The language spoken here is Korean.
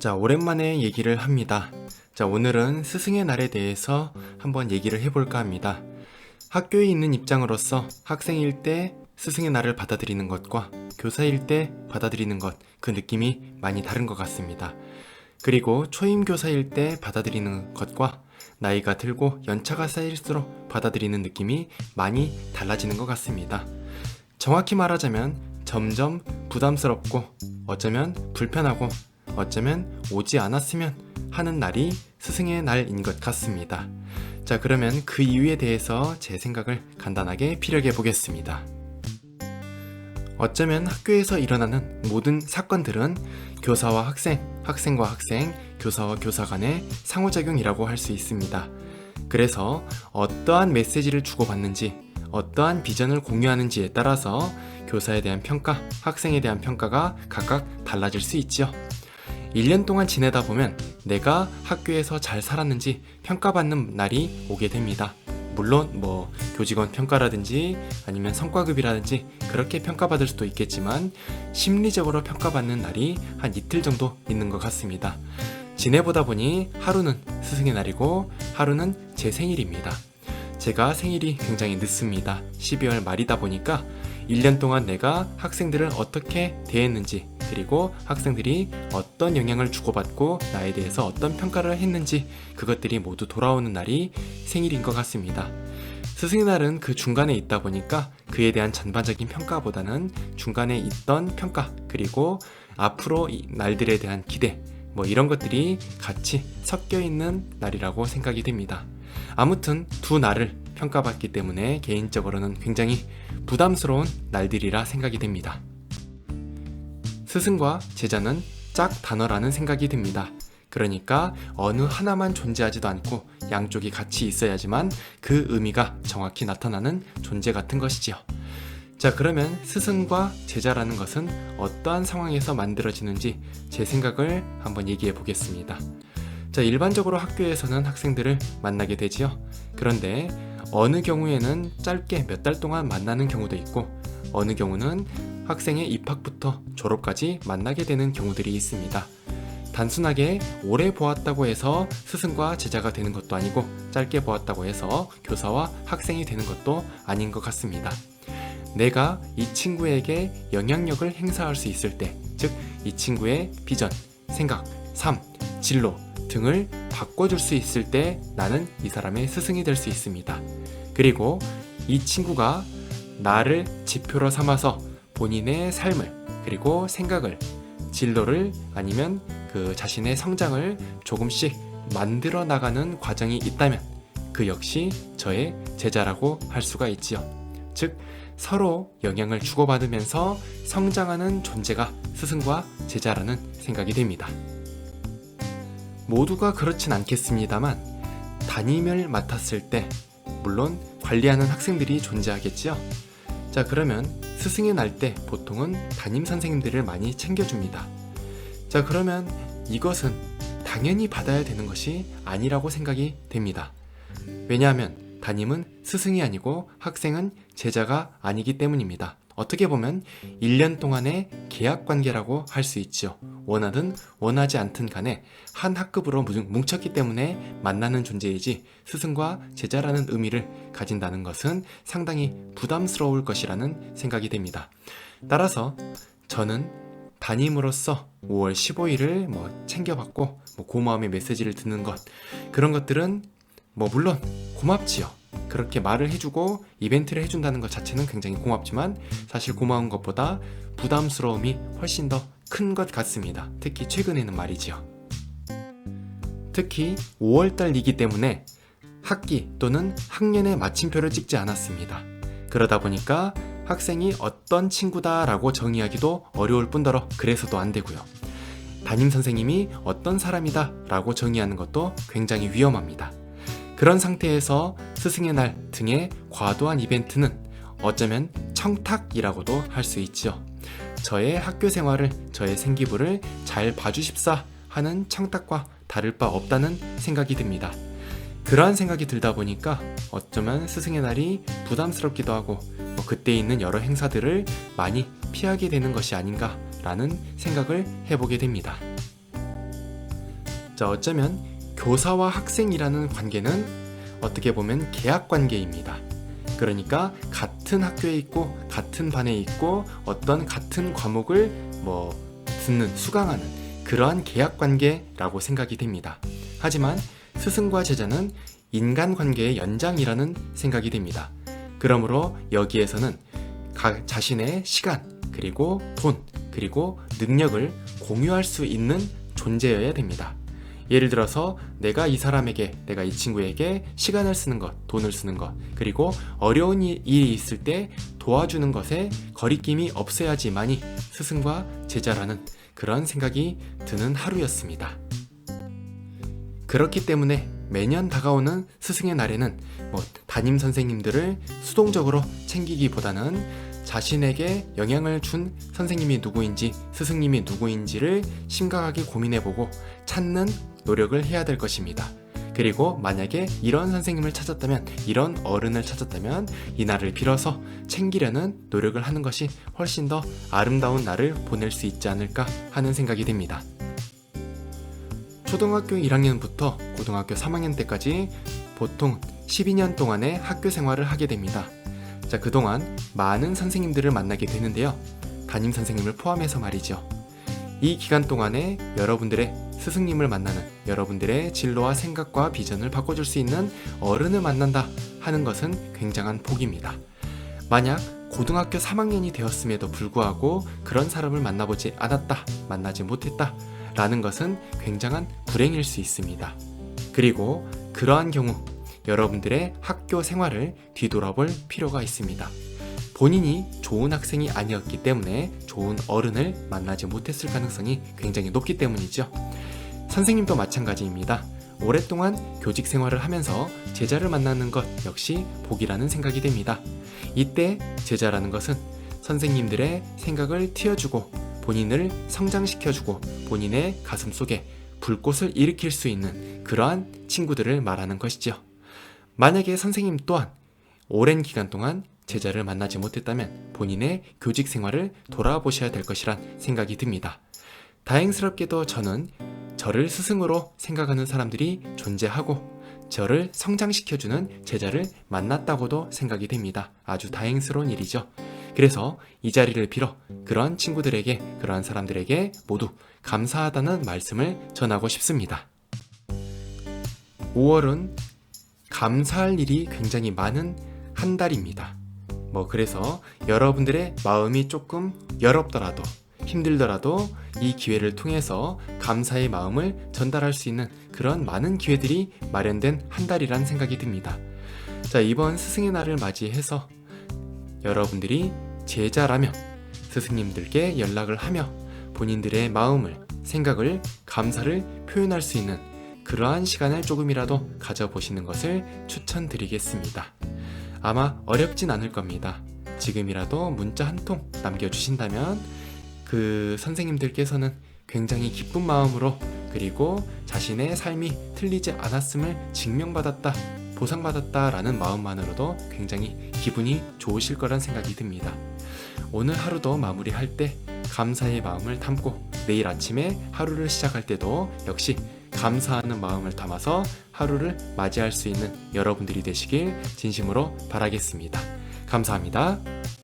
자, 오랜만에 얘기를 합니다. 자, 오늘은 스승의 날에 대해서 한번 얘기를 해볼까 합니다. 학교에 있는 입장으로서 학생일 때 스승의 날을 받아들이는 것과 교사일 때 받아들이는 것, 그 느낌이 많이 다른 것 같습니다. 그리고 초임 교사일 때 받아들이는 것과 나이가 들고 연차가 쌓일수록 받아들이는 느낌이 많이 달라지는 것 같습니다. 정확히 말하자면 점점 부담스럽고 어쩌면 불편하고 어쩌면 오지 않았으면 하는 날이 스승의 날인 것 같습니다. 자, 그러면 그 이유에 대해서 제 생각을 간단하게 피력해 보겠습니다. 어쩌면 학교에서 일어나는 모든 사건들은 교사와 학생, 학생과 학생, 교사와 교사 간의 상호작용이라고 할 수 있습니다. 그래서 어떠한 메시지를 주고받는지, 어떠한 비전을 공유하는지에 따라서 교사에 대한 평가, 학생에 대한 평가가 각각 달라질 수 있죠. 1년 동안 지내다 보면 내가 학교에서 잘 살았는지 평가받는 날이 오게 됩니다. 물론 교직원 평가라든지 아니면 성과급이라든지 그렇게 평가받을 수도 있겠지만 심리적으로 평가받는 날이 한 이틀 정도 있는 것 같습니다. 지내보다 보니 하루는 스승의 날이고 하루는 제 생일입니다. 제가 생일이 굉장히 늦습니다. 12월 말이다 보니까 1년 동안 내가 학생들을 어떻게 대했는지, 그리고 학생들이 어떤 영향을 주고받고 나에 대해서 어떤 평가를 했는지 그것들이 모두 돌아오는 날이 생일인 것 같습니다. 스승의 날은 그 중간에 있다 보니까 그에 대한 전반적인 평가보다는 중간에 있던 평가, 그리고 앞으로 이 날들에 대한 기대, 이런 것들이 같이 섞여 있는 날이라고 생각이 됩니다. 아무튼 두 날을 평가받기 때문에 개인적으로는 굉장히 부담스러운 날들이라 생각이 됩니다. 스승과 제자는 짝 단어라는 생각이 듭니다. 그러니까 어느 하나만 존재하지도 않고 양쪽이 같이 있어야지만 그 의미가 정확히 나타나는 존재 같은 것이지요. 자, 그러면 스승과 제자라는 것은 어떠한 상황에서 만들어지는지 제 생각을 한번 얘기해 보겠습니다. 자, 일반적으로 학교에서는 학생들을 만나게 되지요. 그런데 어느 경우에는 짧게 몇 달 동안 만나는 경우도 있고 어느 경우는 학생의 입학부터 졸업까지 만나게 되는 경우들이 있습니다. 단순하게 오래 보았다고 해서 스승과 제자가 되는 것도 아니고 짧게 보았다고 해서 교사와 학생이 되는 것도 아닌 것 같습니다. 내가 이 친구에게 영향력을 행사할 수 있을 때, 즉 이 친구의 비전, 생각, 삶, 진로 등을 바꿔줄 수 있을 때 나는 이 사람의 스승이 될 수 있습니다. 그리고 이 친구가 나를 지표로 삼아서 본인의 삶을, 그리고 생각을, 진로를, 아니면 그 자신의 성장을 조금씩 만들어 나가는 과정이 있다면 그 역시 저의 제자라고 할 수가 있지요. 즉 서로 영향을 주고받으면서 성장하는 존재가 스승과 제자라는 생각이 됩니다. 모두가 그렇진 않겠습니다만 담임을 맡았을 때 물론 관리하는 학생들이 존재하겠죠. 자, 그러면 스승의 날 때 보통은 담임 선생님들을 많이 챙겨줍니다. 자, 그러면 이것은 당연히 받아야 되는 것이 아니라고 생각이 됩니다. 왜냐하면 담임은 스승이 아니고 학생은 제자가 아니기 때문입니다. 어떻게 보면 1년 동안의 계약관계라고 할 수 있죠. 원하든 원하지 않든 간에 한 학급으로 뭉쳤기 때문에 만나는 존재이지 스승과 제자라는 의미를 가진다는 것은 상당히 부담스러울 것이라는 생각이 됩니다. 따라서 저는 담임으로서 5월 15일을 챙겨받고 고마움의 메시지를 듣는 것, 그런 것들은 물론 고맙지요. 그렇게 말을 해주고 이벤트를 해준다는 것 자체는 굉장히 고맙지만 사실 고마운 것보다 부담스러움이 훨씬 더 큰 것 같습니다. 특히 최근에는 말이지요. 특히 5월달이기 때문에 학기 또는 학년의 마침표를 찍지 않았습니다. 그러다 보니까 학생이 어떤 친구다라고 정의하기도 어려울 뿐더러 그래서도 안 되고요. 담임선생님이 어떤 사람이다 라고 정의하는 것도 굉장히 위험합니다. 그런 상태에서 스승의 날 등의 과도한 이벤트는 어쩌면 청탁이라고도 할 수 있죠. 저의 학교 생활을, 저의 생기부를 잘 봐주십사 하는 청탁과 다를 바 없다는 생각이 듭니다. 그러한 생각이 들다 보니까 어쩌면 스승의 날이 부담스럽기도 하고 그때 있는 여러 행사들을 많이 피하게 되는 것이 아닌가라는 생각을 해보게 됩니다. 자, 어쩌면 교사와 학생이라는 관계는 어떻게 보면 계약 관계입니다. 그러니까 같은 학교에 있고 같은 반에 있고 어떤 같은 과목을 듣는, 수강하는 그러한 계약 관계라고 생각이 됩니다. 하지만 스승과 제자는 인간관계의 연장이라는 생각이 됩니다. 그러므로 여기에서는 자신의 시간, 그리고 돈, 그리고 능력을 공유할 수 있는 존재여야 됩니다. 예를 들어서 내가 이 사람에게, 내가 이 친구에게 시간을 쓰는 것, 돈을 쓰는 것, 그리고 어려운 일이 있을 때 도와주는 것에 거리낌이 없어야지만이 스승과 제자라는 그런 생각이 드는 하루였습니다. 그렇기 때문에 매년 다가오는 스승의 날에는 담임 선생님들을 수동적으로 챙기기보다는 자신에게 영향을 준 선생님이 누구인지, 스승님이 누구인지를 심각하게 고민해보고 찾는 노력을 해야 될 것입니다. 그리고 만약에 이런 선생님을 찾았다면, 이런 어른을 찾았다면 이 날을 빌어서 챙기려는 노력을 하는 것이 훨씬 더 아름다운 날을 보낼 수 있지 않을까 하는 생각이 듭니다. 초등학교 1학년부터 고등학교 3학년 때까지 보통 12년 동안의 학교 생활을 하게 됩니다. 자, 그동안 많은 선생님들을 만나게 되는데요. 담임 선생님을 포함해서 말이죠. 이 기간 동안에 여러분들의 스승님을 만나는, 여러분들의 진로와 생각과 비전을 바꿔줄 수 있는 어른을 만난다 하는 것은 굉장한 복입니다. 만약 고등학교 3학년이 되었음에도 불구하고 그런 사람을 만나보지 않았다, 만나지 못했다 라는 것은 굉장한 불행일 수 있습니다. 그리고 그러한 경우 여러분들의 학교 생활을 뒤돌아볼 필요가 있습니다. 본인이 좋은 학생이 아니었기 때문에 좋은 어른을 만나지 못했을 가능성이 굉장히 높기 때문이죠. 선생님도 마찬가지입니다. 오랫동안 교직 생활을 하면서 제자를 만나는 것 역시 복이라는 생각이 됩니다. 이때 제자라는 것은 선생님들의 생각을 틔워주고 본인을 성장시켜주고 본인의 가슴 속에 불꽃을 일으킬 수 있는 그러한 친구들을 말하는 것이죠. 만약에 선생님 또한 오랜 기간 동안 제자를 만나지 못했다면 본인의 교직 생활을 돌아보셔야 될 것이란 생각이 듭니다. 다행스럽게도 저는 저를 스승으로 생각하는 사람들이 존재하고 저를 성장시켜주는 제자를 만났다고도 생각이 됩니다. 아주 다행스러운 일이죠. 그래서 이 자리를 빌어 그러한 친구들에게, 그러한 사람들에게 모두 감사하다는 말씀을 전하고 싶습니다. 5월은 감사할 일이 굉장히 많은 한 달입니다. 그래서 여러분들의 마음이 조금 열없더라도, 힘들더라도 이 기회를 통해서 감사의 마음을 전달할 수 있는 그런 많은 기회들이 마련된 한 달이란 생각이 듭니다. 자, 이번 스승의 날을 맞이해서 여러분들이 제자라면 스승님들께 연락을 하며 본인들의 마음을, 생각을, 감사를 표현할 수 있는 그러한 시간을 조금이라도 가져보시는 것을 추천드리겠습니다. 아마 어렵진 않을 겁니다. 지금이라도 문자 한 통 남겨주신다면 그 선생님들께서는 굉장히 기쁜 마음으로, 그리고 자신의 삶이 틀리지 않았음을 증명받았다, 보상받았다라는 마음만으로도 굉장히 기분이 좋으실 거란 생각이 듭니다. 오늘 하루도 마무리할 때 감사의 마음을 담고 내일 아침에 하루를 시작할 때도 역시 감사하는 마음을 담아서 하루를 맞이할 수 있는 여러분들이 되시길 진심으로 바라겠습니다. 감사합니다.